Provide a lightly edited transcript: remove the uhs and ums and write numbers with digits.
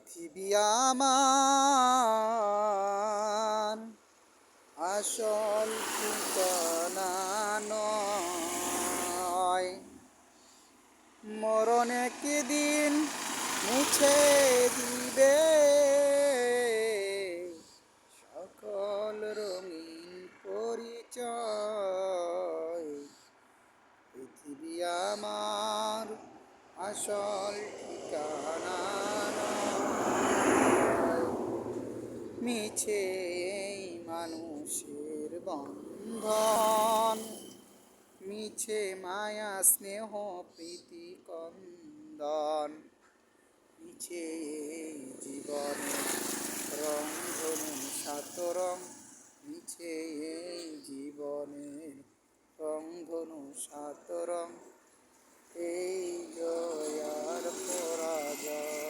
পৃথিবী আমার আসল ঠিকানা নয়। মরণ একদিন মুছে দিবে সকল রঙিন পরিচয়। পৃথিবী আমার আসল ঠিকানা নয়। মিছে এই মানুষের বন্ধন, মিছে মায়া স্নেহ প্রীতি কন্দন, মিছে এই জীবনে রংধনু সাতরং, মিছে এই জীবনে রংধনু সাতরং। এই জয় আর পরাজয়।